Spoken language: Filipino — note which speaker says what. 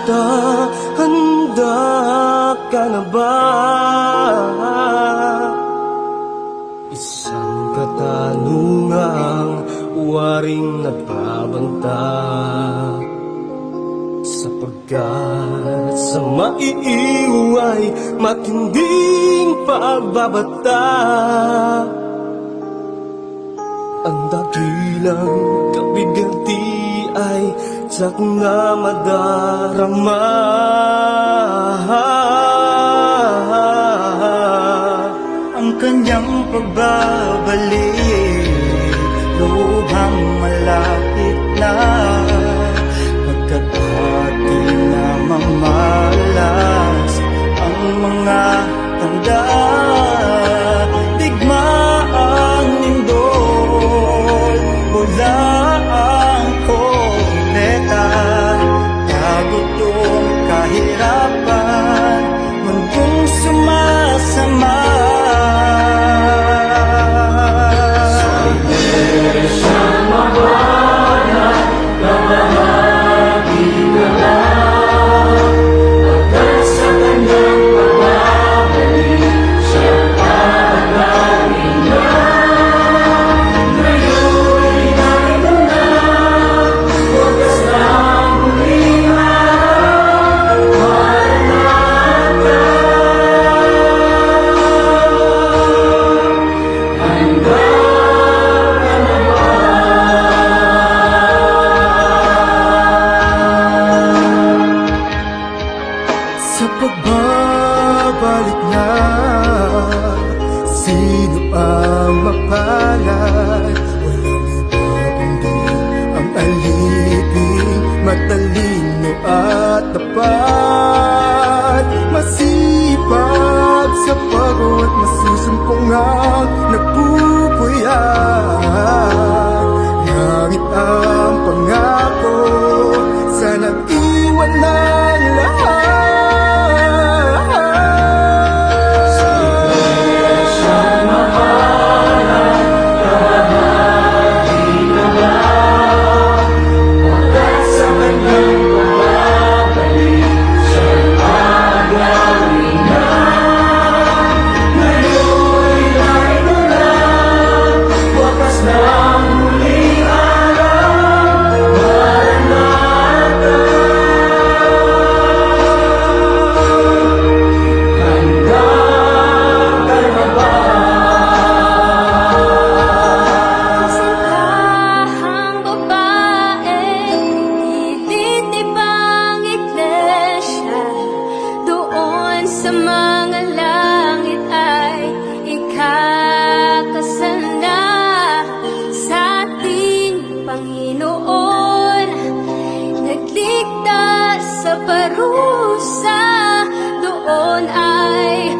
Speaker 1: kita, handa ka na ba? Isang katanungang waring nagbabanta, sapagkat sa maiiway matinding pagbabata. Ang dakilang kabigati ay tiyak na madarama.
Speaker 2: Ang kanyang pagbabalik lubhang malapit na, pagkatati na mamalas ang mga tanda. Digmaang lindol, wala ang kompleta, kagutom, kahirapan, mundong sumasama.
Speaker 1: Sa pagbabalik niya, sino ang mapalad? Walang iba kundi ang alipin, matalino at tapat, masipag sa pagod, masusumpungang nagpupuyat. Langit ang pangako sa nag-iwan ng lahat.
Speaker 3: Sa mga langit ay ikakasal na sa ating Panginoon. Nagligtas sa parusa, doon ay